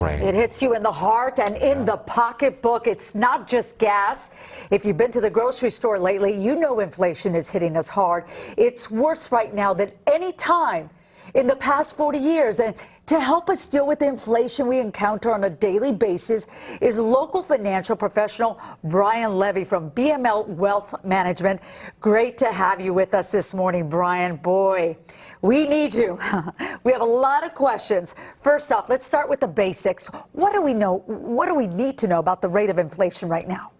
Right. It hits you in the heart and in the pocketbook. It's not just gas. If you've been to the grocery store lately, you know inflation is hitting us hard. It's worse right now than any time in the past 40 years. And to help us deal with the inflation we encounter on a daily basis is local financial professional Brian Levy from BML Wealth Management. Great to have you with us this morning, Brian. Boy, we need you. We have a lot of questions. First off, let's start with the basics. What do we know? What do we need to know about the rate of inflation right now?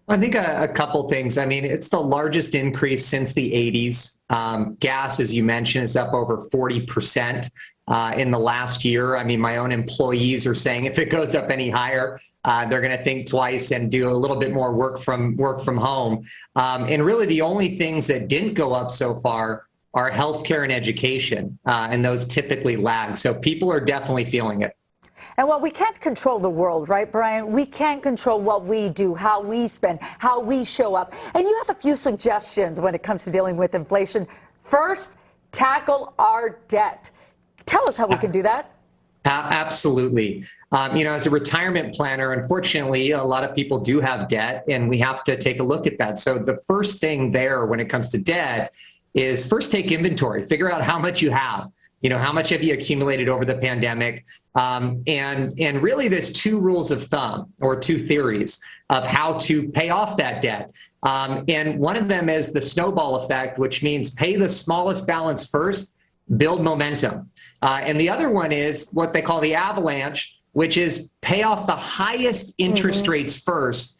I think a couple things. I mean, it's the largest increase since the 80s. Gas, as you mentioned, is up over 40% in the last year. I mean, my own employees are saying if it goes up any higher, they're going to think twice and do a little bit more work from home. And really, the only things that didn't go up so far are healthcare and education, and those typically lag. So people are definitely feeling it. And while we can't control the world, right, Brian, we can control what we do, how we spend, how we show up. And you have a few suggestions when it comes to dealing with inflation. First, tackle our debt. Tell us how we can do that. Absolutely. As a retirement planner, unfortunately, a lot of people do have debt, and we have to take a look at that. So the first thing there when it comes to debt is first take inventory, figure out how much you have. How much have you accumulated over the pandemic? And really there's two rules of thumb or two theories of how to pay off that debt. And one of them is the snowball effect, which means pay the smallest balance first, build momentum. And the other one is what they call the avalanche, which is pay off the highest interest rates first,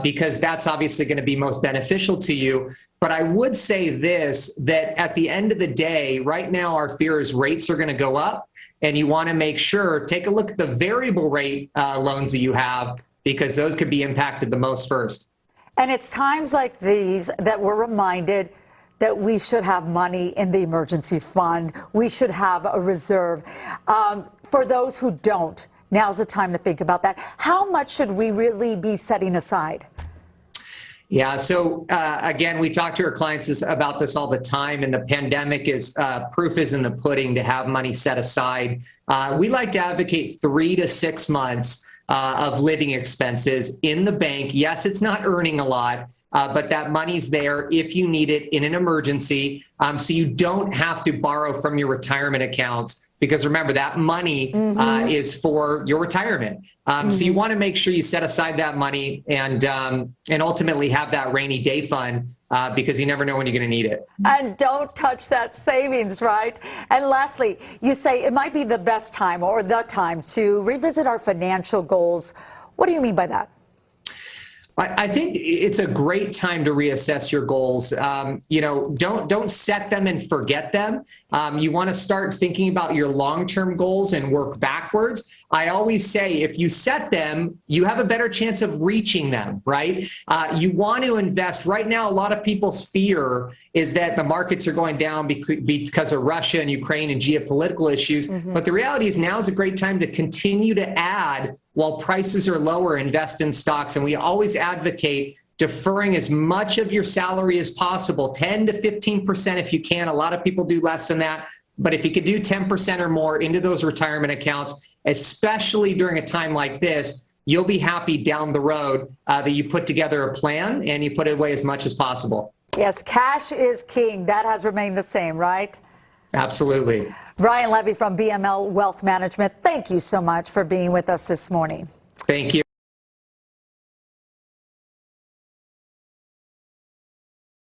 because that's obviously going to be most beneficial to you. But I would say this, that at the end of the day, right now, our fear is rates are going to go up, and you want to make sure, take a look at the variable rate loans that you have, because those could be impacted the most first. And it's times like these that we're reminded that we should have money in the emergency fund. We should have a reserve. For those who don't, now's the time to think about that. How much should we really be setting aside? Yeah. So again, we talk to our clients about this all the time, and the pandemic is proof is in the pudding to have money set aside. We like to advocate 3 to 6 months of living expenses in the bank. Yes, it's not earning a lot, but that money's there if you need it in an emergency. So you don't have to borrow from your retirement accounts, because remember, that money is for your retirement. So you want to make sure you set aside that money and ultimately have that rainy day fund, because you never know when you're going to need it. And don't touch that savings, right? And lastly, you say it might be the best time or the time to revisit our financial goals. What do you mean by that? I think it's a great time to reassess your goals. Don't set them and forget them. You want to start thinking about your long-term goals and work backwards. I always say if you set them, you have a better chance of reaching them, right? You want to invest. Right now, a lot of people's fear is that the markets are going down because of Russia and Ukraine and geopolitical issues. But the reality is now is a great time to continue to add while prices are lower, invest in stocks. And we always advocate deferring as much of your salary as possible, 10 to 15% if you can. A lot of people do less than that. But if you could do 10% or more into those retirement accounts, especially during a time like this, you'll be happy down the road that you put together a plan and you put away as much as possible. Yes, cash is king. That has remained the same, right? Absolutely. Brian Levy from BML Wealth Management, thank you so much for being with us this morning. Thank you.